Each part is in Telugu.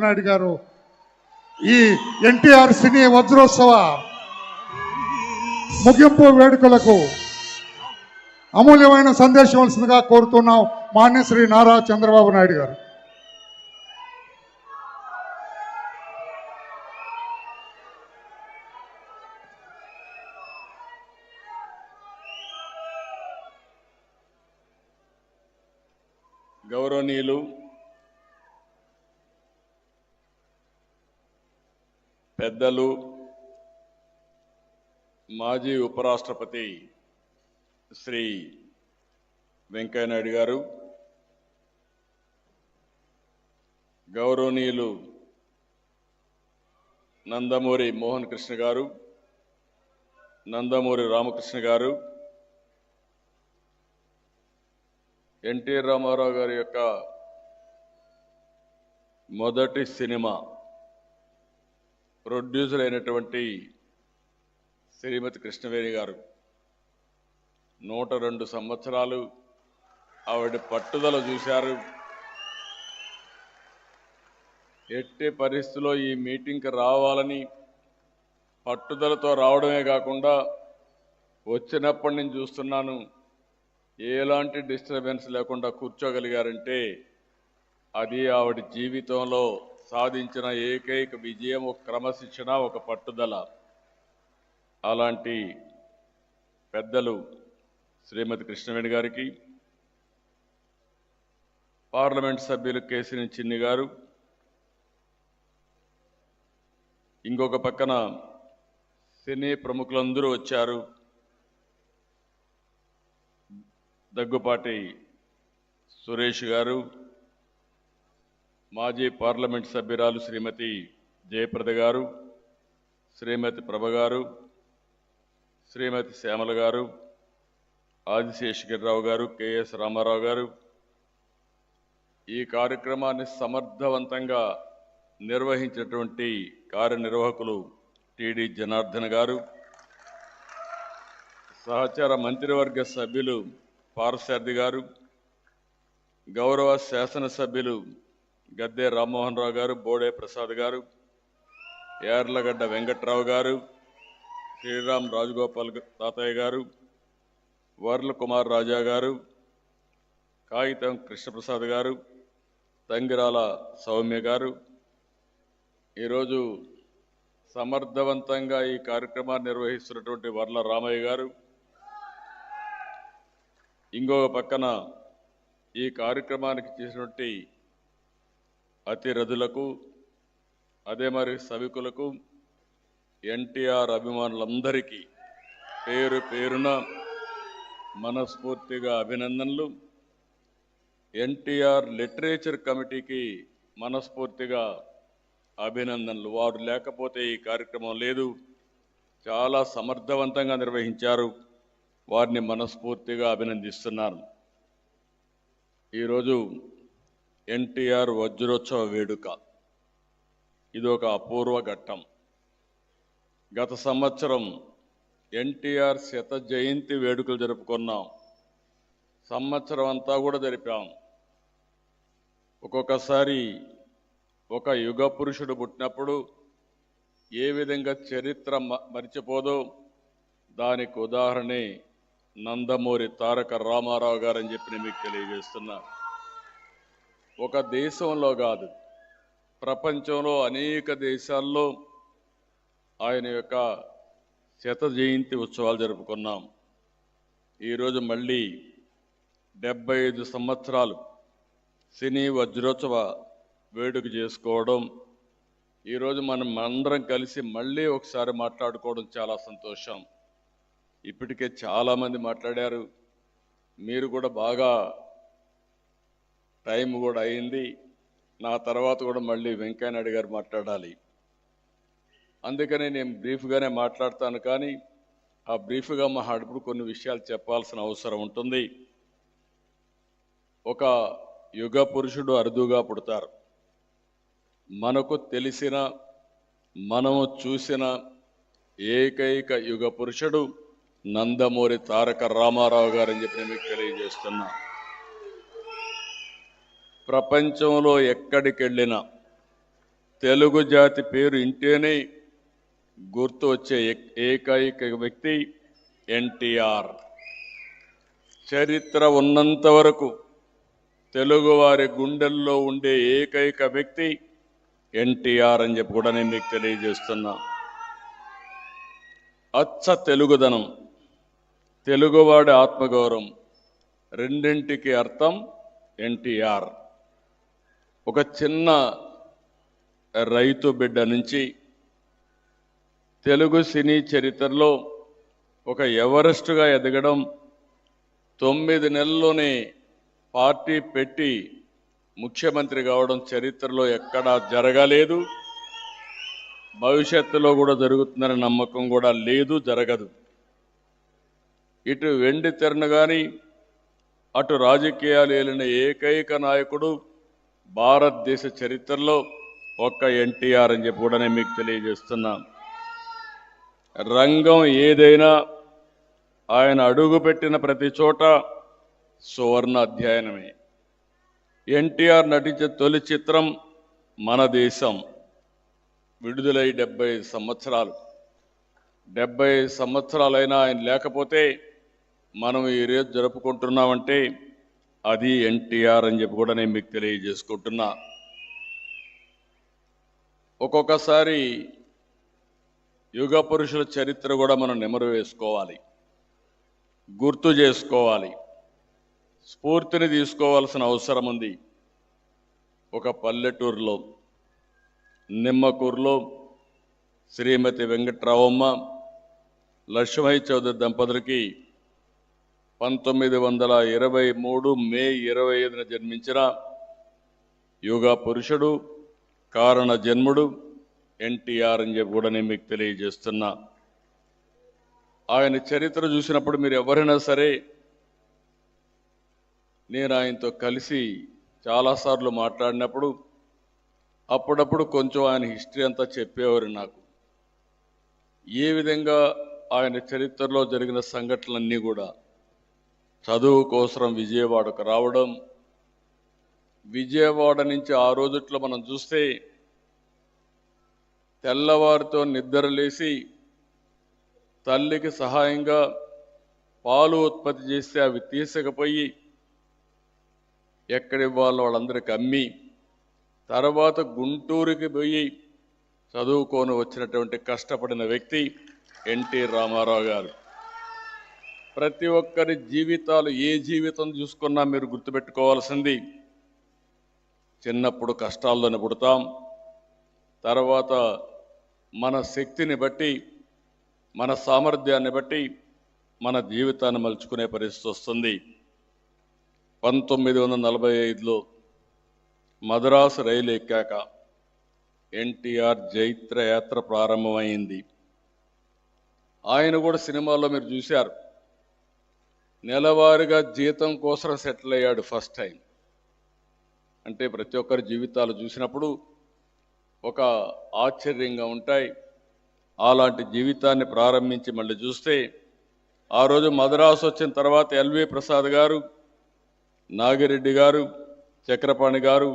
నాయుడు గారు ఈ ఎన్టీఆర్ సినీ వజ్రోత్సవ ముగింపు వేడుకలకు అమూల్యమైన సందేశం ఇవ్వాల్సిందిగా కోరుతున్నాం మాన్యశ్రీ నారా చంద్రబాబు నాయుడు గారు. గౌరవనీయులు పెద్దలు మాజీ ఉపరాష్ట్రపతి శ్రీ వెంకయ్యనాయుడు గారు, గౌరవనీయులు నందమూరి మోహన్ కృష్ణ గారు, నందమూరి రామకృష్ణ గారు, ఎన్టీ రామారావు గారి యొక్క మొదటి సినిమా ప్రొడ్యూసర్ అయినటువంటి శ్రీమతి కృష్ణవేణి గారు 102 సంవత్సరాలు ఆవిడ పట్టుదల చూశారు. ఎట్టి పరిస్థితుల్లో ఈ మీటింగ్కి రావాలని పట్టుదలతో రావడమే కాకుండా వచ్చినప్పటి నుంచి చూస్తున్నాను ఎలాంటి డిస్టర్బెన్స్ లేకుండా కూర్చోగలిగారంటే అది ఆవిడ జీవితంలో సాధించిన ఏకైక విజయం ఒక క్రమశిక్షణ, ఒక పట్టుదల. అలాంటి పెద్దలు శ్రీమతి కృష్ణవేణి గారికి, పార్లమెంట్ సభ్యులు కేసినేని చిన్ని గారు, ఇంకొక పక్కన సినీ ప్రముఖులందరూ వచ్చారు. దగ్గుపాటి సురేష్ గారు, మాజీ పార్లమెంట్ సభ్యురాలు శ్రీమతి జయప్రద గారు, శ్రీమతి ప్రభ గారు, శ్రీమతి శ్యామల గారు, ఆదిశేషగిరిరావు గారు, కెఎస్ రామారావు గారు, ఈ కార్యక్రమాన్ని సమర్థవంతంగా నిర్వహించినటువంటి కార్యనిర్వాహకులు టిడి జనార్దన్ గారు, సహచార మంత్రివర్గ సభ్యులు పార్సారథి గారు, గౌరవ శాసనసభ్యులు గద్దె రామ్మోహన్ రావు గారు, బోడే ప్రసాద్ గారు, యార్లగడ్డ వెంకట్రావు గారు, శ్రీరామ్ రాజగోపాల్ తాతయ్య గారు, వర్ల కుమార్ రాజా గారు, కాగితం కృష్ణప్రసాద్ గారు, తంగిరాల సౌమ్య గారు, ఈరోజు సమర్థవంతంగా ఈ కార్యక్రమాన్ని నిర్వహిస్తున్నటువంటి వర్ల రామయ్య గారు, ఇంకొక పక్కన ఈ కార్యక్రమానికి చేసినటువంటి అతిరథులకు, అదే మరి సభికులకు, ఎన్టీఆర్ అభిమానులందరికీ పేరు పేరున మనస్ఫూర్తిగా అభినందనలు. ఎన్టీఆర్ లిటరేచర్ కమిటీకి మనస్ఫూర్తిగా అభినందనలు. వారు లేకపోతే ఈ కార్యక్రమం లేదు. చాలా సమర్థవంతంగా నిర్వహించారు. వారిని మనస్ఫూర్తిగా అభినందిస్తున్నాను. ఈరోజు ఎన్టీఆర్ వజ్రోత్సవ వేడుక, ఇది ఒక అపూర్వ ఘట్టం. గత సంవత్సరం ఎన్టీఆర్ శత జయంతి వేడుకలు జరుపుకున్నాం. సంవత్సరం అంతా కూడా జరిపాం. ఒక్కొక్కసారి ఒక యుగ పురుషుడు పుట్టినప్పుడు ఏ విధంగా చరిత్ర మరిచిపోదో దానికి ఉదాహరణే నందమూరి తారక రామారావు గారని చెప్పి మీకు తెలియజేస్తున్నా. ఒక దేశంలో కాదు, ప్రపంచంలో అనేక దేశాల్లో ఆయన యొక్క శత జయంతి ఉత్సవాలు జరుపుకున్నాం. ఈరోజు మళ్ళీ 75 సంవత్సరాలు సినీ వజ్రోత్సవ వేడుక చేసుకోవడం, ఈరోజు మనం అందరం కలిసి మళ్ళీ ఒకసారి మాట్లాడుకోవడం చాలా సంతోషం. ఇప్పటికే చాలామంది మాట్లాడారు. మీరు కూడా బాగా టైం కూడా అయింది. నా తర్వాత కూడా మళ్ళీ వెంకయ్యనాయుడు గారు మాట్లాడాలి. అందుకని నేను బ్రీఫ్గానే మాట్లాడతాను. కానీ ఆ బ్రీఫ్గా మాట్లాడినప్పుడు కొన్ని విషయాలు చెప్పాల్సిన అవసరం ఉంటుంది. ఒక యుగ పురుషుడు అరుదుగా పుడతారు. మనకు తెలిసిన, మనము చూసిన ఏకైక యుగ పురుషుడు నందమూరి తారక రామారావు గారని చెప్పి మీకు తెలియజేస్తున్నా. ప్రపంచంలో ఎక్కడికి వెళ్ళినా తెలుగు జాతి పేరు ఇంటేనే గుర్తు వచ్చే ఏకైక వ్యక్తి ఎన్టీఆర్. చరిత్ర ఉన్నంత వరకు తెలుగువారి గుండెల్లో ఉండే ఏకైక వ్యక్తి ఎన్టీఆర్ అని చెప్పి కూడా నేను మీకు తెలియజేస్తున్నా. అచ్చ తెలుగుదనం, తెలుగువాడి ఆత్మగౌరవం రెండింటికి అర్థం ఎన్టీఆర్. ఒక చిన్న రైతు బిడ్డ నుంచి తెలుగు సినీ చరిత్రలో ఒక ఎవరెస్ట్గా ఎదగడం, 9 నెలల్లోనే పార్టీ పెట్టి ముఖ్యమంత్రి కావడం చరిత్రలో ఎక్కడా జరగలేదు. భవిష్యత్తులో కూడా జరుగుతుందనే నమ్మకం కూడా లేదు, జరగదు. ఇటు వెండి తెరను కానీ అటు రాజకీయాలు ఏలిన ఏకైక నాయకుడు భారతదేశ చరిత్రలో ఒక్క ఎన్టీఆర్ అని చెప్పి కూడా నేను మీకు తెలియజేస్తున్నా. రంగం ఏదైనా ఆయన అడుగుపెట్టిన ప్రతి చోట సువర్ణ అధ్యయనమే. ఎన్టీఆర్ నటించే తొలి చిత్రం మన దేశం. విడుదలై 75 సంవత్సరాలు. 75 సంవత్సరాలైనా ఆయన లేకపోతే మనం ఈరోజు జరుపుకుంటున్నామంటే అది ఎన్టీఆర్ అని చెప్పి కూడా నేను మీకు తెలియజేసుకుంటున్నా. ఒక్కొక్కసారి యుగ పురుషుల చరిత్ర కూడా మనం నెమరు వేసుకోవాలి, గుర్తు చేసుకోవాలి, స్ఫూర్తిని తీసుకోవాల్సిన అవసరం ఉంది. ఒక పల్లెటూరులో నిమ్మకూరులో శ్రీమతి వెంకట్రావమ్మ లక్ష్మయ్య చౌదరి దంపతులకి 1923 మే 25న జన్మించిన యుగ పురుషుడు, కారణ జన్ముడు ఎన్టీఆర్ అని చెప్పి కూడా నేను మీకు తెలియజేస్తున్నా. ఆయన చరిత్ర చూసినప్పుడు మీరు ఎవరైనా సరే, నేను ఆయనతో కలిసి చాలాసార్లు మాట్లాడినప్పుడు అప్పుడప్పుడు కొంచెం ఆయన హిస్టరీ అంతా చెప్పేవారు నాకు. ఏ విధంగా ఆయన చరిత్రలో జరిగిన సంఘటనలన్నీ కూడా చదువు కోసం విజయవాడకు రావడం, విజయవాడ నుంచి ఆ రోజుట్లో మనం చూస్తే తెల్లవారితో నిద్రలేసి తల్లికి సహాయంగా పాలు ఉత్పత్తి చేస్తే అవి తీసుకుపోయి ఎక్కడి వాళ్ళందరికీ అమ్మి తర్వాత గుంటూరుకి పోయి చదువుకొని వచ్చినటువంటి కష్టపడిన వ్యక్తి ఎన్టీ రామారావు గారు. ప్రతి ఒక్కరి జీవితాలు, ఏ జీవితం చూసుకున్నా మీరు గుర్తుపెట్టుకోవాల్సింది, చిన్నప్పుడు కష్టాల్లోనే పుడతాం, తర్వాత మన శక్తిని బట్టి, మన సామర్థ్యాన్ని బట్టి మన జీవితాన్ని మలుచుకునే పరిస్థితి వస్తుంది. 1945లో మద్రాసు రైలు ఎక్కాక ఎన్టీఆర్ జైత్ర యాత్ర ప్రారంభమైంది. ఆయన కూడా సినిమాల్లో మీరు చూశారు, నెలవారీగా జీతం కోసం సెటిల్ అయ్యాడు ఫస్ట్ టైం. అంటే ప్రతి ఒక్కరి జీవితాలు చూసినప్పుడు ఒక ఆశ్చర్యంగా ఉంటాయి. అలాంటి జీవితాన్ని ప్రారంభించి మళ్ళీ చూస్తే ఆ రోజు మద్రాసు వచ్చిన తర్వాత ఎల్వి ప్రసాద్ గారు, నాగిరెడ్డి గారు, చక్రపాణి గారు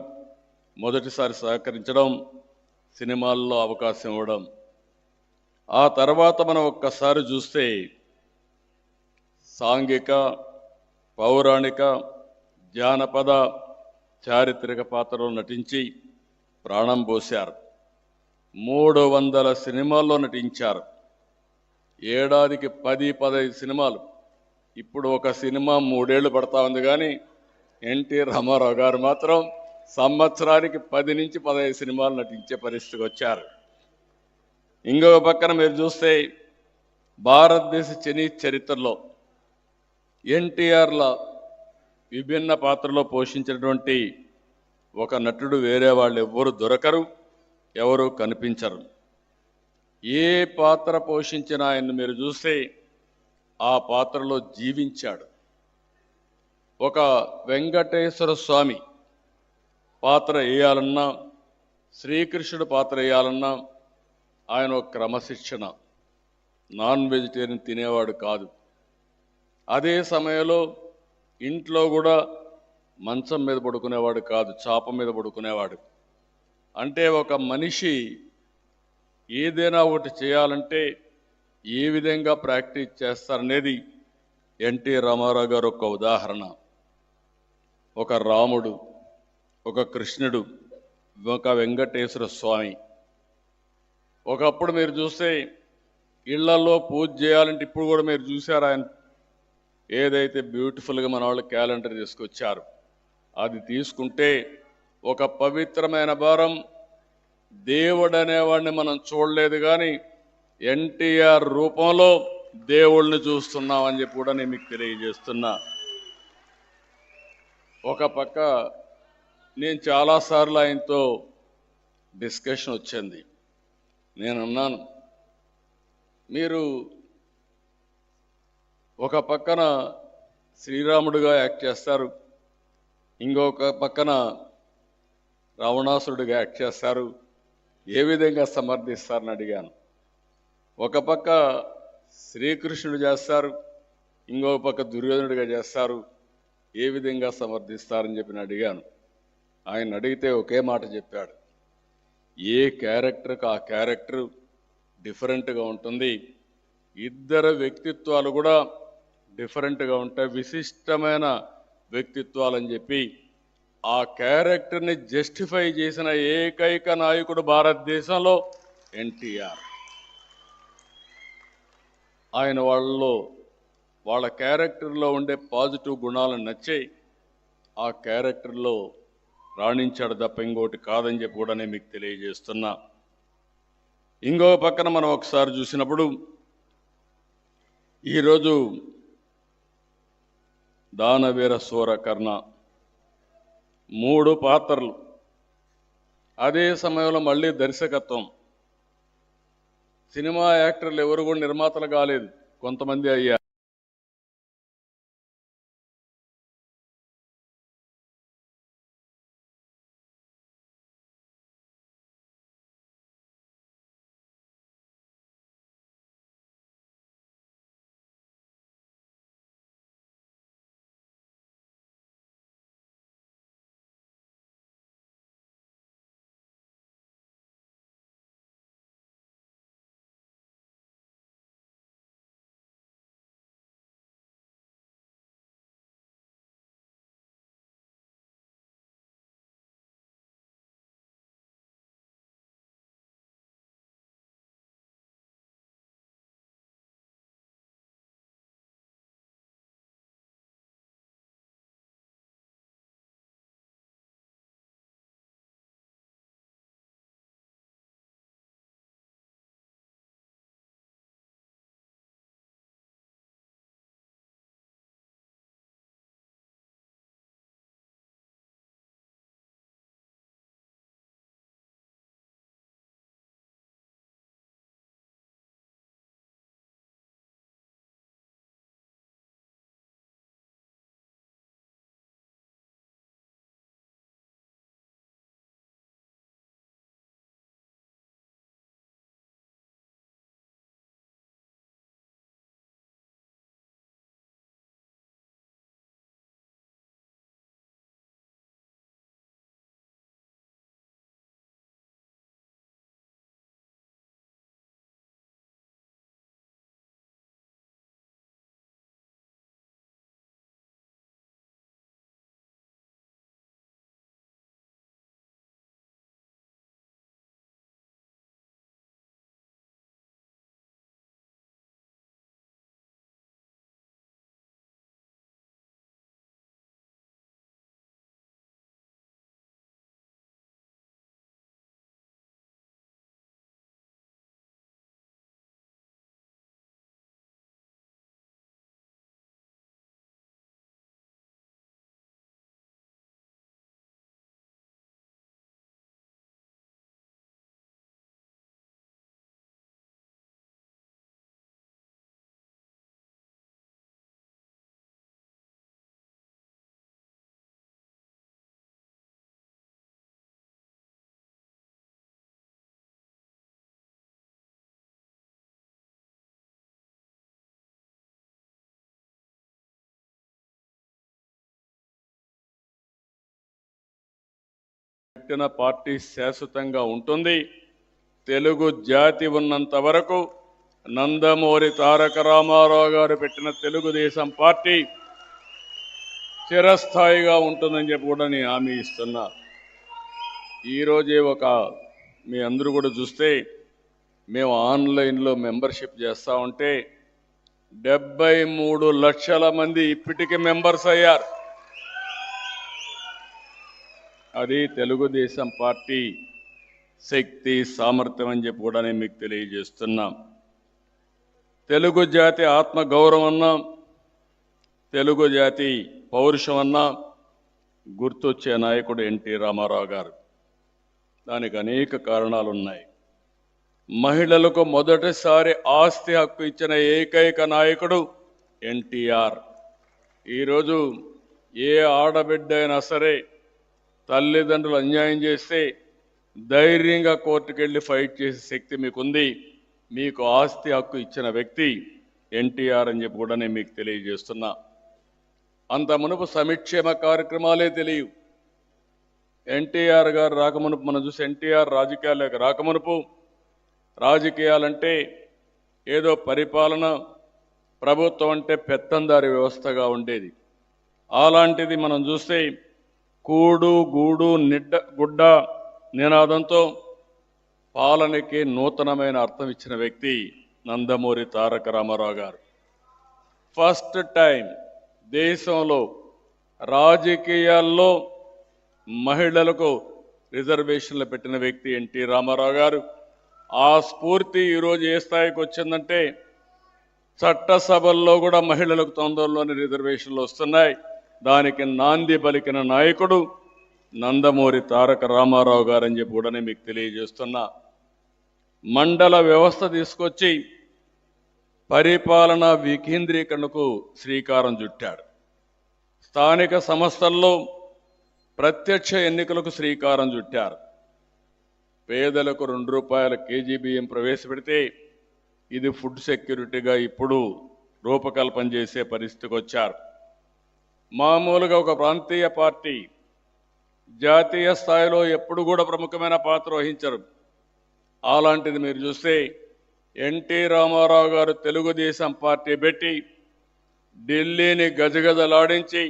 మొదటిసారి సహకరించడం, సినిమాల్లో అవకాశం ఇవ్వడం. ఆ తర్వాత మనం ఒక్కసారి చూస్తే సాంఘిక, పౌరాణిక, జానపద, చారిత్రక పాత్రలో నటించి ప్రాణం పోశారు. 300 సినిమాల్లో నటించారు. ఏడాదికి 10-15 సినిమాలు. ఇప్పుడు ఒక సినిమా 3 ఏళ్ళు పడతా ఉంది, కానీ ఎన్టీ రామారావు గారు మాత్రం సంవత్సరానికి 10 నుంచి 15 సినిమాలు నటించే పరిస్థితికి వచ్చారు. ఇంకొక పక్కన మీరు చూస్తే భారతదేశ చరిత్రలో ఎన్టీఆర్ల విభిన్న పాత్రలో పోషించినటువంటి ఒక నటుడు వేరే వాళ్ళు ఎవ్వరు దొరకరు, ఎవరు కనిపించరు. ఏ పాత్ర పోషించిన ఆయన్ని మీరు చూస్తే ఆ పాత్రలో జీవించాడు. ఒక వెంకటేశ్వర స్వామి పాత్ర వేయాలన్నా, శ్రీకృష్ణుడు పాత్ర వేయాలన్నా ఆయన ఒక క్రమశిక్షణ, నాన్ వెజిటేరియన్ తినేవాడు కాదు. అదే సమయంలో ఇంట్లో కూడా మంచం మీద పడుకునేవాడు కాదు, చాప మీద పడుకునేవాడు. అంటే ఒక మనిషి ఏదైనా ఒకటి చేయాలంటే ఏ విధంగా ప్రాక్టీస్ చేస్తారనేది ఎన్టీ రామారావు గారు ఒక ఉదాహరణ. ఒక రాముడు, ఒక కృష్ణుడు, ఒక వెంకటేశ్వర స్వామి. ఒకప్పుడు మీరు చూస్తే ఇళ్లలో పూజ చేయాలంటే ఇప్పుడు కూడా మీరు చూశారు ఆయన ఏదైతే బ్యూటిఫుల్గా మన వాళ్ళు క్యాలెండర్ తీసుకొచ్చారు. అది తీసుకుంటే ఒక పవిత్రమైన భారం. దేవుడు అనేవాడిని మనం చూడలేదు కానీ ఎన్టీఆర్ రూపంలో దేవుళ్ళని చూస్తున్నామని చెప్పి కూడా నేను మీకు తెలియజేస్తున్నా. ఒక పక్క నేను చాలాసార్లు ఆయనతో డిస్కషన్ వచ్చింది. నేను అన్నాను, మీరు ఒక పక్కన శ్రీరాముడిగా యాక్ట్ చేస్తారు, ఇంకొక పక్కన రావణాసురుడిగా యాక్ట్ చేస్తారు, ఏ విధంగా సమర్థిస్తారని అడిగాను. ఒక పక్క శ్రీకృష్ణుడు చేస్తారు, ఇంకొక పక్క దుర్యోధనుడిగా చేస్తారు, ఏ విధంగా సమర్థిస్తారని చెప్పి అడిగాను. ఆయన అడిగితే ఒకే మాట చెప్పాడు, ఏ క్యారెక్టర్కి ఆ క్యారెక్టర్ డిఫరెంట్గా ఉంటుంది, ఇద్దరు వ్యక్తిత్వాలు కూడా డిఫరెంట్గా ఉంటాయి, విశిష్టమైన వ్యక్తిత్వాలని చెప్పి ఆ క్యారెక్టర్ని జస్టిఫై చేసిన ఏకైక నాయకుడు భారతదేశంలో ఎన్టీఆర్. ఆయన వాళ్ళ క్యారెక్టర్లో ఉండే పాజిటివ్ గుణాలను నచ్చి ఆ క్యారెక్టర్లో రాణించాడు తప్ప ఇంకోటి కాదని చెప్పి కూడా నేను మీకు తెలియజేస్తున్నా. ఇంకో పక్కన మనం ఒకసారి చూసినప్పుడు ఈరోజు దానవీర సూరకర్ణ 3 పాత్రలు, అదే సమయంలో మళ్ళీ దర్శకత్వం. సినిమా యాక్టర్లు ఎవరు కూడా నిర్మాతలు కాలేదు, కొంతమంది అయ్యారు. పెట్టిన పార్టీ శాశ్వతంగా ఉంటుంది. తెలుగు జాతి ఉన్నంత వరకు నందమూరి తారక రామారావు గారు పెట్టిన తెలుగుదేశం పార్టీ చిరస్థాయిగా ఉంటుందని చెప్పి కూడా నేను హామీ ఇస్తున్నా. ఈరోజే మీ అందరూ కూడా చూస్తే మేము ఆన్లైన్లో మెంబర్షిప్ చేస్తూ ఉంటే 73 లక్షల మంది ఇప్పటికీ మెంబర్స్ అయ్యారు. అది తెలుగుదేశం పార్టీ శక్తి సామర్థ్యం అని చెప్పి కూడా నేను మీకు తెలియజేస్తున్నాం. తెలుగు జాతి ఆత్మ గౌరవం అన్నా, తెలుగు జాతి పౌరుషం అన్నా గుర్తొచ్చే నాయకుడు ఎన్టీ రామారావు గారు. దానికి అనేక కారణాలు ఉన్నాయి. మహిళలకు మొదటిసారి ఆస్తి హక్కు ఇచ్చిన ఏకైక నాయకుడు ఎన్టీఆర్. ఈరోజు ఏ ఆడబిడ్డ అయినా సరే తల్లిదండ్రులు అన్యాయం చేస్తే ధైర్యంగా కోర్టుకెళ్ళి ఫైట్ చేసే శక్తి మీకుంది. మీకు ఆస్తి హక్కు ఇచ్చిన వ్యక్తి ఎన్టీఆర్ అని చెప్పి కూడా నేను మీకు తెలియజేస్తున్నా. అంత మునుపు సంక్షేమ కార్యక్రమాలే తెలియవు. ఎన్టీఆర్ గారు రాకమునుపు మనం చూసి ఎన్టీఆర్ రాజకీయాలకు రాకమునుపు రాజకీయాలంటే ఏదో పరిపాలన, ప్రభుత్వం అంటే పెత్తందారి వ్యవస్థగా ఉండేది. అలాంటిది మనం చూస్తే కూడు గూడు గుడ్డ నినాదంతో పాలనకి నూతనమైన అర్థం ఇచ్చిన వ్యక్తి నందమూరి తారక రామారావు గారు. ఫస్ట్ టైం దేశంలో రాజకీయాల్లో మహిళలకు రిజర్వేషన్లు పెట్టిన వ్యక్తి ఎన్టీ రామారావు గారు. ఆ స్ఫూర్తి ఈరోజు ఏ స్థాయికి వచ్చిందంటే చట్టసభల్లో కూడా మహిళలకు తొందరలోని రిజర్వేషన్లు వస్తున్నాయి. దానికి నాంది పలికిన నాయకుడు నందమూరి తారక రామారావు గారని చెప్పి కూడా మీకు తెలియజేస్తున్నా. మండల వ్యవస్థ తీసుకొచ్చి పరిపాలనా వికేంద్రీకరణకు శ్రీకారం చుట్టాడు. స్థానిక సంస్థల్లో ప్రత్యక్ష ఎన్నికలకు శ్రీకారం చుట్టారు. పేదలకు ₹2 కేజీ బియ్యం ప్రవేశపెడితే ఇది ఫుడ్ సెక్యూరిటీగా ఇప్పుడు రూపకల్పన చేసే పరిస్థితికి వచ్చారు. మామూలుగా ఒక ప్రాంతీయ పార్టీ జాతీయ స్థాయిలో ఎప్పుడు కూడా ప్రముఖమైన పాత్ర వహించరు. అలాంటిది మీరు చూస్తే ఎన్టీ రామారావు గారు తెలుగుదేశం పార్టీ పెట్టి ఢిల్లీని గజగజలాడించి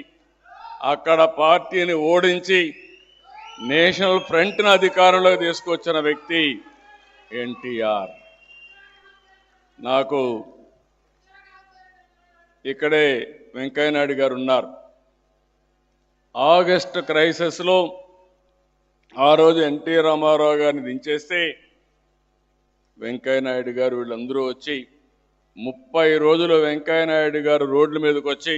అక్కడ పార్టీని ఓడించి నేషనల్ ఫ్రంట్ను అధికారంలోకి తీసుకొచ్చిన వ్యక్తి ఎన్టీఆర్. నాకు ఇక్కడే వెంకయ్యనాయుడు గారు ఉన్నారు. ఆగస్టు క్రైసిస్లో ఆ రోజు ఎన్టీ రామారావు గారిని దించేస్తే వెంకయ్యనాయుడు గారు వీళ్ళందరూ వచ్చి 30 రోజులు వెంకయ్యనాయుడు గారు రోడ్ల మీదకి వచ్చి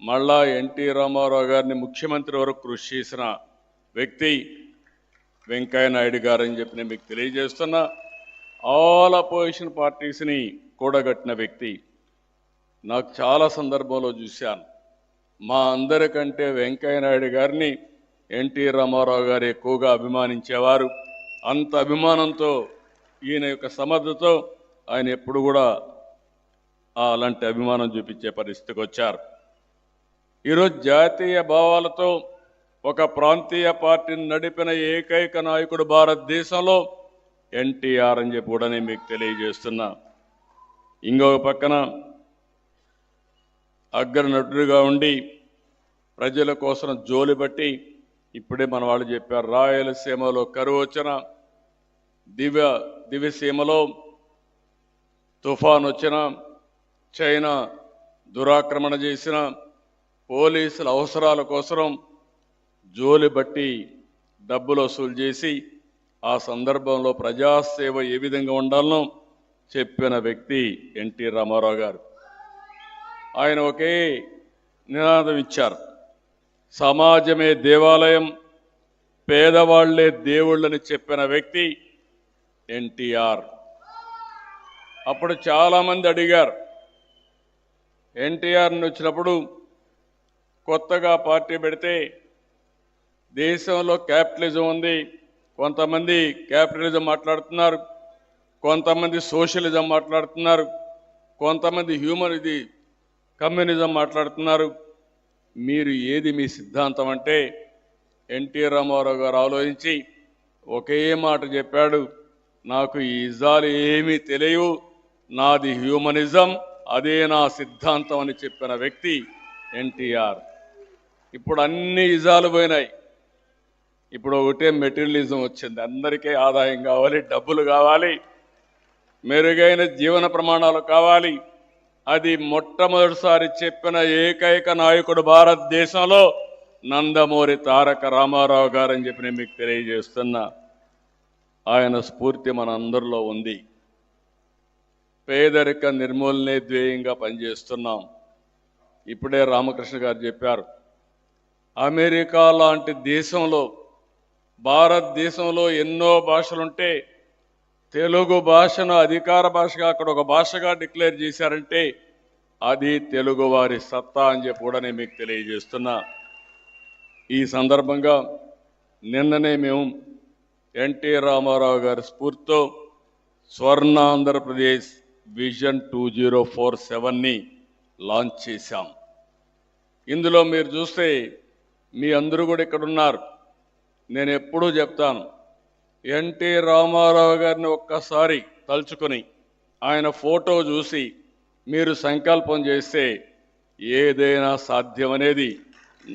మళ్ళా ఎన్టీ రామారావు గారిని ముఖ్యమంత్రి వరకు కృషి చేసిన వ్యక్తి వెంకయ్యనాయుడు గారు అని చెప్పి నేను మీకు తెలియజేస్తున్నా. ఆల్ అపోజిషన్ పార్టీస్ని కూడగట్టిన వ్యక్తి. నాకు చాలా సందర్భంలో చూశాను. మా అందరికంటే వెంకయ్యనాయుడు గారిని ఎన్టీ రామారావు గారు ఎక్కువగా అభిమానించేవారు. అంత అభిమానంతో ఈయన యొక్క సమర్థతో ఆయన ఎప్పుడు కూడా అలాంటి అభిమానం చూపించే పరిస్థితికి వచ్చారు. ఈరోజు జాతీయ భావాలతో ఒక ప్రాంతీయ పార్టీని నడిపిన ఏకైక నాయకుడు భారతదేశంలో ఎన్టీఆర్ అని చెప్పి కూడా నేను మీకు తెలియజేస్తున్నా. ఇంకొక పక్కన అగ్రనటుడిగా ఉండి ప్రజల కోసం జోలిబట్టి ఇప్పుడే మన వాళ్ళు చెప్పారు, రాయలసీమలో కరువు వచ్చిన, దివిసీమలో తుఫాన్ వచ్చిన, చైనా దురాక్రమణ చేసిన, పోలీసుల అవసరాల కోసం జోలిబట్టి డబ్బులు వసూలు చేసి ఆ సందర్భంలో ప్రజాసేవ ఏ విధంగా ఉండాలనో చెప్పిన వ్యక్తి ఎన్టీ రామారావు గారు. ఆయన ఒకే నినాదం ఇచ్చారు, సమాజమే దేవాలయం, పేదవాళ్లే దేవుళ్ళని చెప్పిన వ్యక్తి ఎన్టీఆర్. అప్పుడు చాలామంది అడిగారు, ఎన్టీఆర్ని వచ్చినప్పుడు కొత్తగా పార్టీ పెడితే దేశంలో క్యాపిటలిజం ఉంది, కొంతమంది క్యాపిటలిజం మాట్లాడుతున్నారు, కొంతమంది సోషలిజం మాట్లాడుతున్నారు, కొంతమంది కమ్యూనిజం మాట్లాడుతున్నారు. మీరు ఏది మీ సిద్ధాంతం అంటే ఎన్టీ రామారావు గారు ఆలోచించి ఒకే మాట చెప్పాడు, నాకు ఈ ఇజాలు ఏమీ తెలియవు, నాది హ్యూమనిజం, అదే నా సిద్ధాంతం అని చెప్పిన వ్యక్తి ఎన్టీఆర్. ఇప్పుడు అన్ని ఇజాలు పోయినాయి. ఇప్పుడు ఒకటే మెటీరియలిజం వచ్చింది. అందరికీ ఆదాయం కావాలి, డబ్బులు కావాలి, మెరుగైన జీవన ప్రమాణాలు కావాలి. అది మొట్టమొదటిసారి చెప్పిన ఏకైక నాయకుడు భారతదేశంలో నందమూరి తారక రామారావు గారని చెప్పి నేను మీకు తెలియజేస్తున్నా. ఆయన స్ఫూర్తి మన అందరిలో ఉంది. పేదరిక నిర్మూలనే ధ్యేయంగా పనిచేస్తున్నాం. ఇప్పుడే రామకృష్ణ గారు చెప్పారు, అమెరికా లాంటి దేశంలో భారతదేశంలో ఎన్నో భాషలుంటే తెలుగు భాషను అధికార భాషగా అక్కడ ఒక భాషగా డిక్లేర్ చేశారంటే అది తెలుగు వారి సత్తా అని చెప్పి కూడా నేను మీకు తెలియజేస్తున్నా. ఈ సందర్భంగా నిన్ననే మేము ఎన్టీ రామారావు గారి స్ఫూర్తితో స్వర్ణ ఆంధ్రప్రదేశ్ విజన్ 2047ని లాంచ్ చేశాం. ఇందులో మీరు చూస్తే మీ అందరూ కూడా ఇక్కడ ఉన్నారు. నేను ఎప్పుడూ చెప్తాను, ఎన్టీ రామారావు గారిని ఒక్కసారి తలుచుకొని ఆయన ఫోటో చూసి మీరు సంకల్పం చేస్తే ఏదైనా సాధ్యమనేది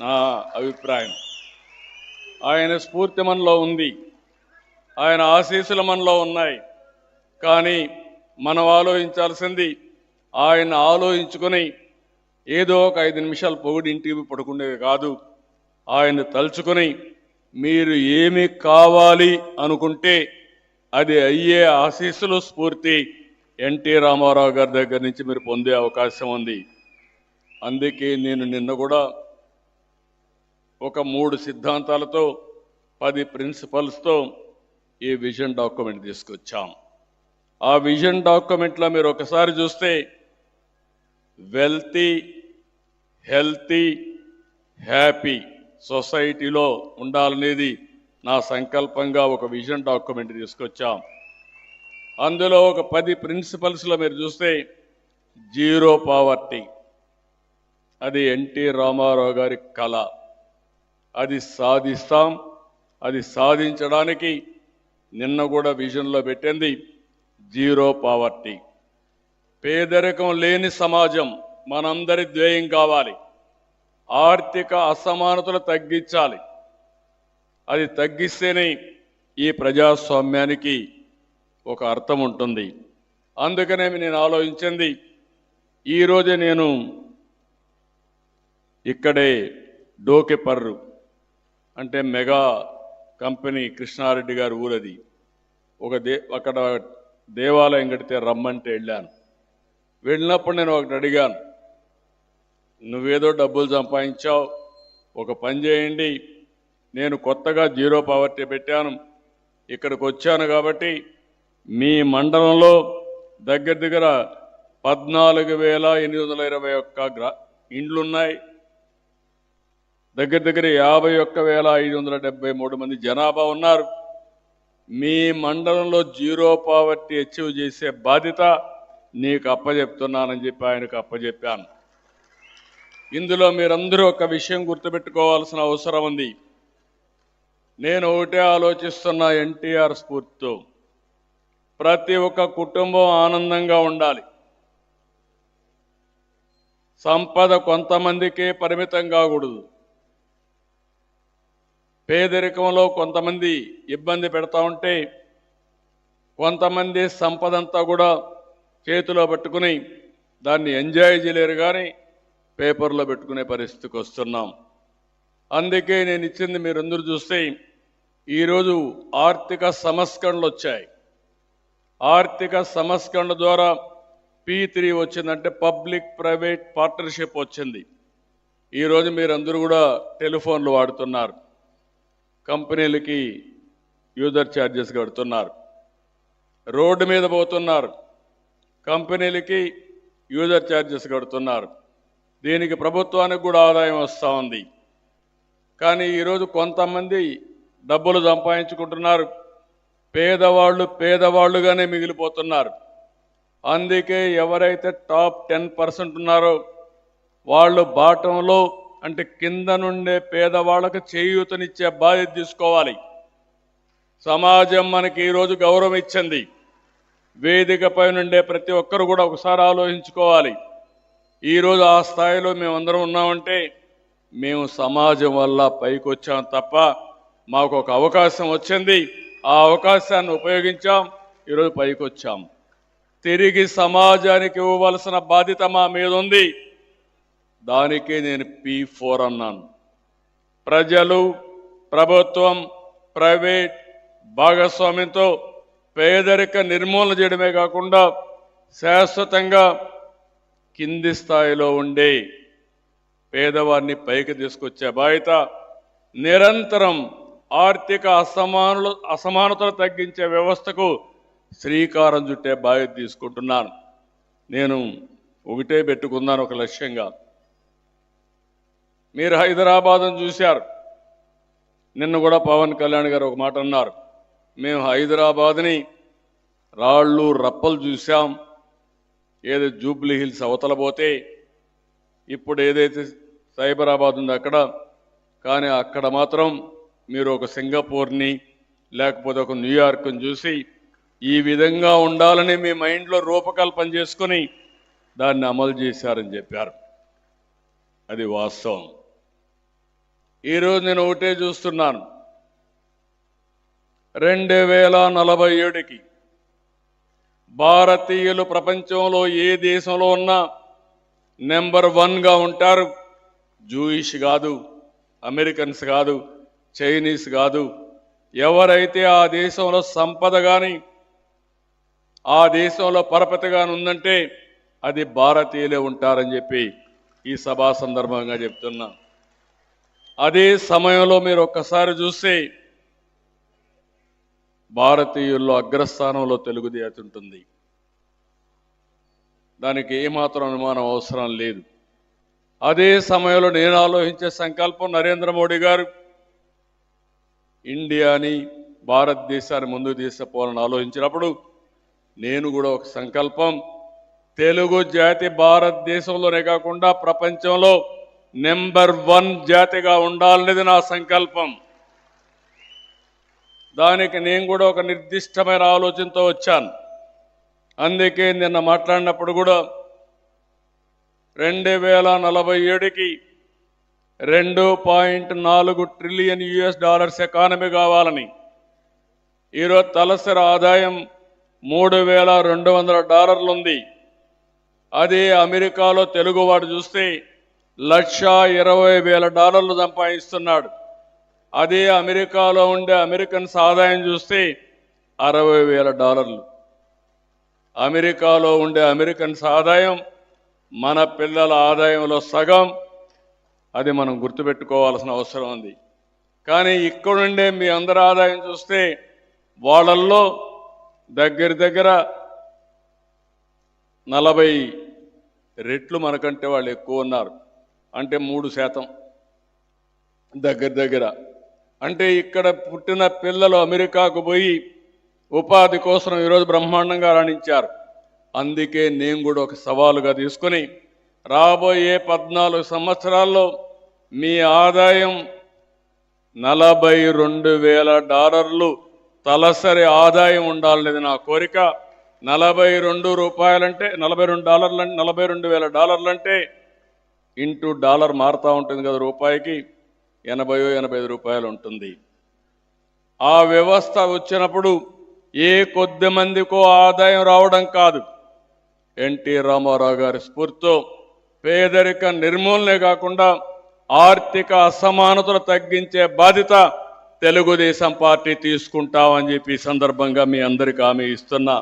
నా అభిప్రాయం. ఆయన స్ఫూర్తి మనలో ఉంది, ఆయన ఆశీస్సులు మనలో ఉన్నాయి. కానీ మనం ఆలోచించాల్సింది ఆయన ఆలోచించుకొని ఏదో ఒక 5 నిమిషాలు పొగిడి ఇంటికి పడుకునేది కాదు. ఆయన తలుచుకొని మీరు ఏమి కావాలి అనుకుంటే అది అయ్యే ఆశీస్సులు, స్ఫూర్తి ఎన్టీ రామారావు గారి దగ్గర నుంచి మీరు పొందే అవకాశం ఉంది. అందుకే నేను నిన్న కూడా ఒక 3 సిద్ధాంతాలతో 10 ప్రిన్సిపల్స్తో ఈ విజన్ డాక్యుమెంట్ తీసుకొచ్చాం. ఆ విజన్ డాక్యుమెంట్లో మీరు ఒకసారి చూస్తే వెల్తీ, హెల్తీ, హ్యాపీ సొసైటీలో ఉండాలనేది నా సంకల్పంగా ఒక విజన్ డాక్యుమెంట్ తీసుకొచ్చాం. అందులో ఒక 10 ప్రిన్సిపల్స్లో మీరు చూస్తే జీరో పావర్టీ, అది ఎన్టీ రామారావు గారి కళ. అది సాధిస్తాం. అది సాధించడానికి నిన్న కూడా విజన్లో పెట్టింది జీరో పావర్టీ. పేదరికం లేని సమాజం మనందరి ధ్యేయం కావాలి. ఆర్థిక అసమానతలు తగ్గించాలి. అది తగ్గిస్తేనే ఈ ప్రజాస్వామ్యానికి ఒక అర్థం ఉంటుంది. అందుకనే నేను ఆలోచించింది, ఈరోజే నేను ఇక్కడే డోకెపర్రు అంటే మెగా కంపెనీ కృష్ణారెడ్డి గారి ఊరది, అక్కడ దేవాలయం కడితే రమ్మంటే వెళ్ళాను. వెళ్ళినప్పుడు నేను ఒకటి అడిగాను, నువ్వేదో డబ్బులు సంపాదించావు, ఒక పని చేయండి, నేను కొత్తగా జీరో పావర్టీ పెట్టాను, ఇక్కడికి వచ్చాను కాబట్టి మీ మండలంలో దగ్గర దగ్గర 14,821 ఇండ్లున్నాయి, దగ్గర దగ్గర 51,573 మంది జనాభా ఉన్నారు. మీ మండలంలో జీరో పావర్టీ అచీవ్ చేసే బాధ్యత నీకు అప్పచెప్తున్నానని చెప్పి ఆయనకు అప్పచెప్పాను. ఇందులో మీరందరూ ఒక విషయం గుర్తుపెట్టుకోవాల్సిన అవసరం ఉంది. నేను ఒకటే ఆలోచిస్తున్నా, ఎన్టీఆర్ స్ఫూర్తితో ప్రతి ఒక్క కుటుంబం ఆనందంగా ఉండాలి. సంపద కొంతమందికే పరిమితం కాకూడదు. పేదరికంలో కొంతమంది ఇబ్బంది పెడతా ఉంటే కొంతమంది సంపదంతా కూడా చేతిలో పట్టుకుని దాన్ని ఎంజాయ్ చేయలేరు, కానీ పేపర్లో పెట్టుకునే పరిస్థితికి వస్తున్నాం. అందుకే నేను ఇచ్చింది మీరందరూ చూస్తే ఈరోజు ఆర్థిక సంస్కరణలు వచ్చాయి. ఆర్థిక సంస్కరణ ద్వారా P3 వచ్చిందంటే పబ్లిక్ ప్రైవేట్ పార్ట్నర్షిప్ వచ్చింది. ఈరోజు మీరందరూ కూడా టెలిఫోన్లు వాడుతున్నారు, కంపెనీలకి యూజర్ ఛార్జెస్ కడుతున్నారు, రోడ్డు మీద పోతున్నారు, కంపెనీలకి యూజర్ ఛార్జెస్ కడుతున్నారు. దీనికి ప్రభుత్వానికి కూడా ఆదాయం వస్తూ ఉంది. కానీ ఈరోజు కొంతమంది డబ్బులు సంపాదించుకుంటున్నారు, పేదవాళ్ళు పేదవాళ్ళుగానే మిగిలిపోతున్నారు. అందుకే ఎవరైతే టాప్ 10% ఉన్నారో వాళ్ళు బాటంలో అంటే కింద నుండే పేదవాళ్ళకు చేయూతనిచ్చే బాధ్యత తీసుకోవాలి. సమాజం మనకి ఈరోజు గౌరవం ఇచ్చింది. వేదికపై నుండే ప్రతి ఒక్కరు కూడా ఒకసారి ఆలోచించుకోవాలి. ఈరోజు ఆ స్థాయిలో మేమందరం ఉన్నామంటే మేము సమాజం వల్ల పైకి వచ్చాం తప్ప మాకు ఒక అవకాశం వచ్చింది, ఆ అవకాశాన్ని ఉపయోగించాం, ఈరోజు పైకి వచ్చాం. తిరిగి సమాజానికి ఇవ్వవలసిన బాధ్యత మా మీద ఉంది. దానికే నేను P4 అన్నాను. ప్రజలు, ప్రభుత్వం, ప్రైవేట్ భాగస్వామ్యంతో పేదరిక నిర్మూలన చేయడమే కాకుండా శాశ్వతంగా కింది స్థాయిలో ఉండే పేదవారిని పైకి తీసుకొచ్చే బాధ్యత, నిరంతరం ఆర్థిక అసమానతలు తగ్గించే వ్యవస్థకు శ్రీకారం చుట్టే బాధ్యత తీసుకుంటున్నాను. నేను ఒకటే పెట్టుకున్నాను ఒక లక్ష్యంగా. మీరు హైదరాబాద్ను చూశారు. నిన్న కూడా పవన్ కళ్యాణ్ గారు ఒక మాట అన్నారు, మేము హైదరాబాద్ని రాళ్ళు రప్పలు చూసాం, ఏదో జూబ్లీ హిల్స్ అవతల పోతే ఇప్పుడు ఏదైతే సైబరాబాద్ ఉందో అక్కడ, కానీ అక్కడ మాత్రం మీరు ఒక సింగపూర్ని లేకపోతే ఒక న్యూయార్క్ని చూసి ఈ విధంగా ఉండాలని మీ మైండ్లో రూపకల్పన చేసుకుని దాన్ని అమలు చేశారని చెప్పారు. అది వాస్తవం. ఈరోజు నేను ఒకటే చూస్తున్నాను, 2047కి భారతీయులు ప్రపంచంలో ఏ దేశంలో ఉన్నా నెంబర్ 1గా ఉంటారు. జూయిష్ కాదు, అమెరికన్స్ కాదు, చైనీస్ కాదు. ఎవరైతే ఆ దేశంలో సంపద కానీ ఆ దేశంలో పరపతి కానీ ఉందంటే అది భారతీయులే ఉంటారని చెప్పి ఈ సభా సందర్భంగా చెప్తున్నా. అదే సమయంలో మీరు ఒక్కసారి చూస్తే భారతీయుల్లో అగ్రస్థానంలో తెలుగుదేశం ఉంటుంది. దానికి ఏమాత్రం అనుమానం అవసరం లేదు. అదే సమయంలో నేను ఆలోచించే సంకల్పం, నరేంద్ర మోడీ గారు ఇండియాని, భారతదేశాన్ని ముందుకు తీసుకుపోవాలని ఆలోచించినప్పుడు నేను కూడా ఒక సంకల్పం, తెలుగు జాతి భారతదేశంలోనే కాకుండా ప్రపంచంలో నెంబర్ 1 జాతిగా ఉండాలనేది నా సంకల్పం. దానికి నేను కూడా ఒక నిర్దిష్టమైన ఆలోచనతో వచ్చాను. అందుకే నిన్న మాట్లాడినప్పుడు కూడా 2047కి $2.4 ట్రిలియన్ ఎకానమీ కావాలని, ఈరోజు తలసరి ఆదాయం $3,200 ఉంది. అదే అమెరికాలో తెలుగువాడు చూస్తే $120,000 సంపాదిస్తున్నాడు. అదే అమెరికాలో ఉండే అమెరికన్స్ ఆదాయం చూస్తే $60,000. అమెరికాలో ఉండే అమెరికన్స్ ఆదాయం మన పిల్లల ఆదాయంలో సగం. అది మనం గుర్తుపెట్టుకోవాల్సిన అవసరం ఉంది. కానీ ఇక్కడుండే మీ అందరి ఆదాయం చూస్తే వాళ్ళల్లో దగ్గర 40 రెట్లు మనకంటే వాళ్ళు ఎక్కువ ఉన్నారు. అంటే 3% దగ్గర. అంటే ఇక్కడ పుట్టిన పిల్లలు అమెరికాకు పోయి ఉపాధి కోసం ఈరోజు బ్రహ్మాండంగా రాణించారు. అందుకే నేను కూడా ఒక సవాలుగా తీసుకొని రాబోయే 14 సంవత్సరాల్లో మీ ఆదాయం $42,000 తలసరి ఆదాయం ఉండాలనేది నా కోరిక. $42,000 అంటే ఇంటూ డాలర్ మారుతూ ఉంటుంది కదా, రూపాయికి 80-85 రూపాయలు ఉంటుంది. ఆ వ్యవస్థ వచ్చినప్పుడు ఏ కొద్ది మందికో ఆదాయం రావడం కాదు, ఎన్టీ రామారావు గారి స్ఫూర్తితో పేదరిక నిర్మూలనే కాకుండా ఆర్థిక అసమానతలు తగ్గించే బాధ్యత తెలుగుదేశం పార్టీ తీసుకుంటామని చెప్పి సందర్భంగా మీ అందరికీ హామీ ఇస్తున్నా.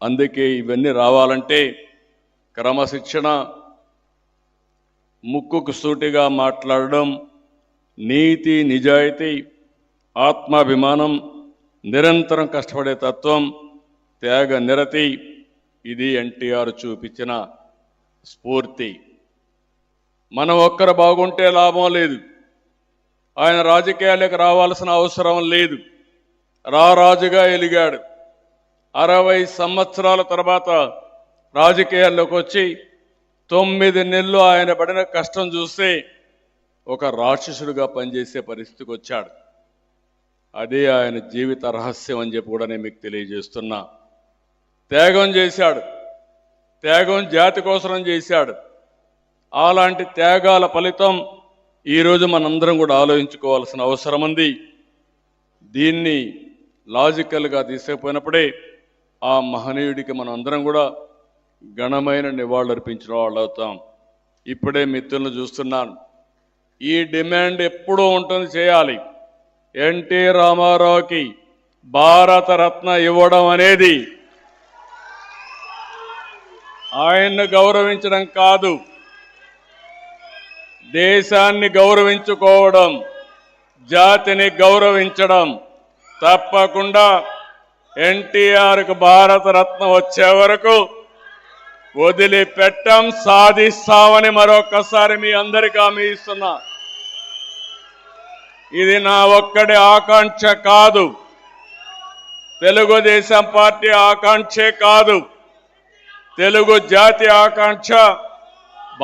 అందుకే ఇవన్నీ రావాలంటే క్రమశిక్షణ, ముక్కుకు సూటిగా మాట్లాడడం, నీతి నిజాయితీ, ఆత్మాభిమానం, నిరంతరం కష్టపడే తత్వం, త్యాగ నిరతి, ఇది ఎన్టీఆర్ చూపించిన స్ఫూర్తి. మనం ఒక్కరు బాగుంటే లాభం లేదు. ఆయన రాజకీయాలకు రావాల్సిన అవసరం లేదు. రారాజుగా ఎలిగాడు. 60 సంవత్సరాల తర్వాత రాజకీయాల్లోకి వచ్చి 9 నెలలు ఆయన పడిన కష్టం చూస్తే ఒక రాక్షసుడిగా పనిచేసే పరిస్థితికి వచ్చాడు. అదే ఆయన జీవిత రహస్యం అని చెప్పి కూడా నేను మీకు తెలియజేస్తున్నా. త్యాగం చేశాడు, త్యాగం జాతి కోసం చేశాడు. అలాంటి త్యాగాల ఫలితం ఈరోజు మనందరం కూడా ఆలోచించుకోవాల్సిన అవసరం ఉంది. దీన్ని లాజికల్గా తీసుకుపోయినప్పుడే ఆ మహనీయుడికి మనం అందరం కూడా ఘనమైన నివాళులర్పించిన వాళ్ళు అవుతాం. ఇప్పుడే మిత్రులను చూస్తున్నాను. ఈ డిమాండ్ ఎప్పుడూ ఉంటుంది, చేయాలి. ఎన్టీ రామారావుకి భారతరత్న ఇవ్వడం అనేది ఆయన్ను గౌరవించడం కాదు, దేశాన్ని గౌరవించుకోవడం, జాతిని గౌరవించడం. తప్పకుండా ఎన్టీఆర్కు భారతరత్న వచ్చే వరకు వదిలిపెట్టం, సాధిస్తామని మరొక్కసారి మీ అందరికీ హామీ ఇస్తున్నా. ఇది నా ఒక్కడి ఆకాంక్ష కాదు, తెలుగుదేశం పార్టీ ఆకాంక్షే కాదు, తెలుగు జాతి ఆకాంక్ష,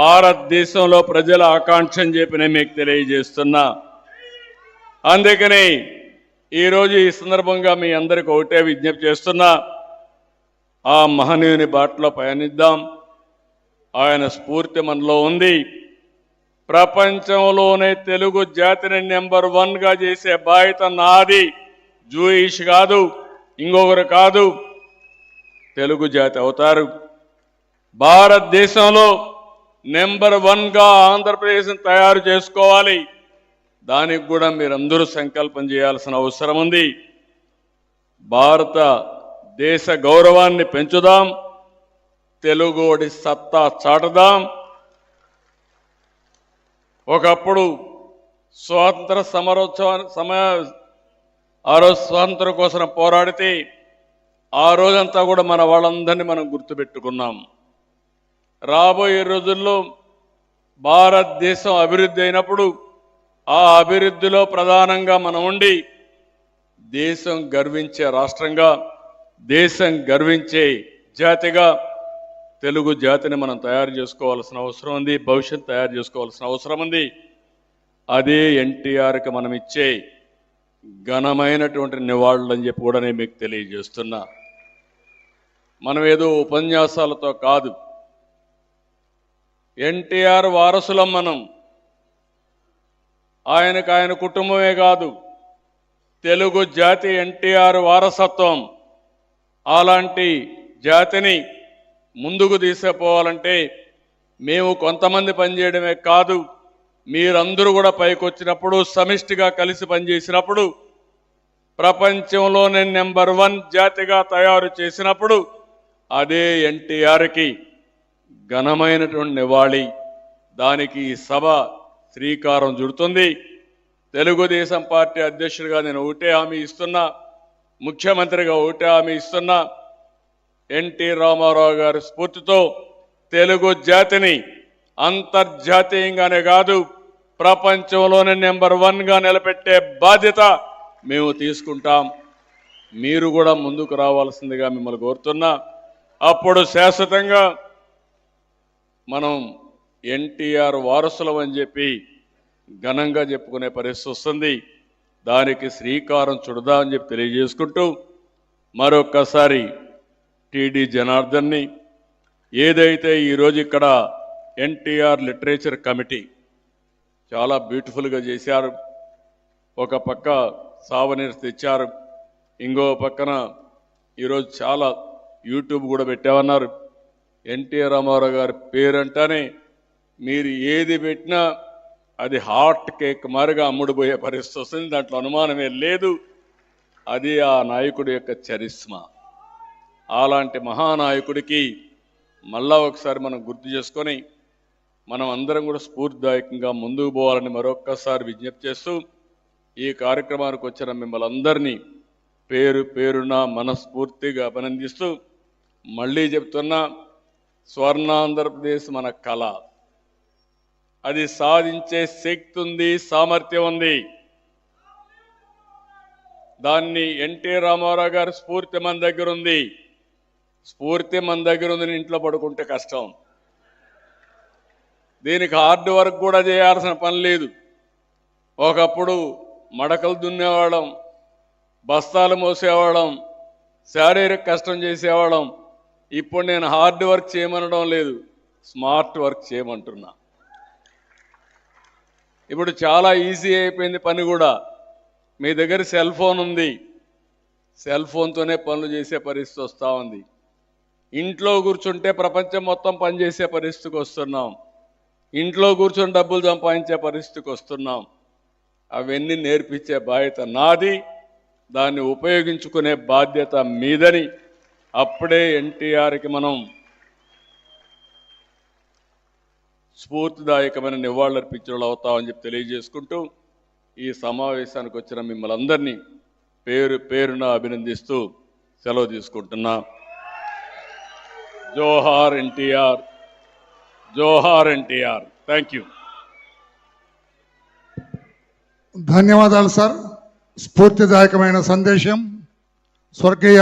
భారతదేశంలో ప్రజల ఆకాంక్ష అని చెప్పి నేను మీకు తెలియజేస్తున్నా. అందుకని ఈరోజు ఈ సందర్భంగా మీ అందరికీ ఒకటే విజ్ఞప్తి చేస్తున్నా, ఆ మహనీయుని బాటలో పయనిద్దాం. ఆయన స్ఫూర్తి మనలో ఉంది. ప్రపంచంలోనే తెలుగు జాతిని నెంబర్ 1గా చేసే బాధ్యత నాది. జూయిష్ కాదు, ఇంకొకరు కాదు, తెలుగు జాతి అవుతారు. భారతదేశంలో నెంబర్ 1గా ఆంధ్రప్రదేశ్ని తయారు చేసుకోవాలి. దానికి కూడా మీరందరూ సంకల్పం చేయాల్సిన అవసరం ఉంది. భారత దేశ గౌరవాన్ని పెంచుదాం, తెలుగోడి సత్తా చాటుదాం. ఒకప్పుడు స్వాతంత్ర ఆ రోజు స్వాతంత్రం కోసం పోరాడితే ఆ రోజంతా కూడా మన వాళ్ళందరినీ మనం గుర్తుపెట్టుకున్నాం. రాబోయే రోజుల్లో భారతదేశం అభివృద్ధి అయినప్పుడు ఆ అభివృద్ధిలో ప్రధానంగా మనం ఉండి దేశం గర్వించే రాష్ట్రంగా, దేశం గర్వించే జాతిగా తెలుగు జాతిని మనం తయారు చేసుకోవాల్సిన అవసరం ఉంది, భవిష్యత్తు తయారు చేసుకోవాల్సిన అవసరం ఉంది. అదే ఎన్టీఆర్కి మనం ఇచ్చే ఘనమైనటువంటి నివాళులు అని చెప్పి కూడా నేను మీకు తెలియజేస్తున్నా. మనం ఏదో ఉపన్యాసాలతో కాదు, ఎన్టీఆర్ వారసులం మనం. ఆయనకు ఆయన కుటుంబమే కాదు, తెలుగు జాతి ఎన్టీఆర్ వారసత్వం. అలాంటి జాతిని ముందుకు తీసుకుపోవాలంటే మేము కొంతమంది పనిచేయడమే కాదు, మీరందరూ కూడా పైకి వచ్చినప్పుడు, సమిష్టిగా కలిసి పనిచేసినప్పుడు, ప్రపంచంలోనే నెంబర్ 1 జాతిగా తయారు చేసినప్పుడు అదే ఎన్టీఆర్కి ఘనమైనటువంటి నివాళి. దానికి ఈ సభ శ్రీకారం చుడుతుంది. తెలుగుదేశం పార్టీ అధ్యక్షుడిగా నేను ఒకటే హామీ ఇస్తున్నా, ముఖ్యమంత్రిగా ఒకటే హామీ ఇస్తున్నా, ఎన్టీ రామారావు గారి స్ఫూర్తితో తెలుగు జాతిని అంతర్జాతీయంగానే కాదు, ప్రపంచంలోనే నెంబర్ 1గా నిలబెట్టే బాధ్యత మేము తీసుకుంటాం. మీరు కూడా ముందుకు రావాల్సిందిగా మిమ్మల్ని కోరుతున్నా. అప్పుడు శాశ్వతంగా మనం ఎన్టీఆర్ వారసులం అని చెప్పి ఘనంగా చెప్పుకునే పరిస్థితి వస్తుంది. దానికి శ్రీకారం చుడదా అని చెప్పి తెలియజేసుకుంటూ మరొక్కసారి టీడీ జనార్దన్ని, ఏదైతే ఈరోజు ఇక్కడ ఎన్టీఆర్ లిటరేచర్ కమిటీ చాలా బ్యూటిఫుల్గా చేశారు. ఒక పక్క సావనీర్స్ తెచ్చారు, ఇంకో పక్కన ఈరోజు చాలా యూట్యూబ్ కూడా పెట్టామన్నారు. ఎన్టీఆర్ రామారావు గారి పేరంటానే మీరు ఏది పెట్టినా అది హాట్ కేక్ మారిగా అమ్ముడుపోయే పరిస్థితి వస్తుంది, దాంట్లో అనుమానమే లేదు. అది ఆ నాయకుడి యొక్క చరిస్మా. అలాంటి మహానాయకుడికి మళ్ళా ఒకసారి మనం గుర్తు చేసుకొని మనం అందరం కూడా స్ఫూర్తిదాయకంగా ముందుకు పోవాలని మరొక్కసారి విజ్ఞప్తి చేస్తూ ఈ కార్యక్రమానికి వచ్చిన మిమ్మల్ని అందరినీ పేరు పేరున మనస్ఫూర్తిగా అభినందిస్తూ మళ్ళీ చెప్తున్నా, స్వర్ణాంధ్రప్రదేశ్ మన కళ. అది సాధించే శక్తి ఉంది, సామర్థ్యం ఉంది. దాన్ని ఎన్టీ రామారావు గారి స్ఫూర్తి మన దగ్గర ఉంది. స్ఫూర్తి మన దగ్గర ఉంది, ఇంట్లో పడుకుంటే కష్టం. దీనికి హార్డ్ వర్క్ కూడా చేయాల్సిన పని లేదు. ఒకప్పుడు మడకలు దున్నేవాళ్ళం, బస్తాలు మోసేవాళ్ళం, శారీరక కష్టం చేసేవాళ్ళం. ఇప్పుడు నేను హార్డ్ వర్క్ చేయమనడం లేదు, స్మార్ట్ వర్క్ చేయమంటున్నా. ఇప్పుడు చాలా ఈజీ అయిపోయింది పని కూడా. మీ దగ్గర సెల్ ఫోన్ ఉంది, సెల్ ఫోన్తోనే పనులు చేసే పరిస్థితి వస్తూ ఉంది. ఇంట్లో కూర్చుంటే ప్రపంచం మొత్తం పనిచేసే పరిస్థితికి వస్తున్నాం. ఇంట్లో కూర్చొని డబ్బులు సంపాదించే పరిస్థితికి వస్తున్నాం. అవన్నీ నేర్పించే బాధ్యత నాది, దాన్ని ఉపయోగించుకునే బాధ్యత మీదని అప్పుడే ఎన్టీఆర్కి మనం స్ఫూర్తిదాయకమైన నివాళులర్పించడం అవుతామని చెప్పి తెలియజేసుకుంటూ ఈ సమావేశానికి వచ్చిన మిమ్మల్ని అందరినీ పేరు పేరున అభినందిస్తూ సెలవు తీసుకుంటున్నా. జోహార్ ఎన్టీఆర్, జోహార్ ఎన్టీఆర్. Thank you. ధన్యవాదాలు సార్. స్ఫూర్తిదాయకమైన సందేశం. స్వర్గీయ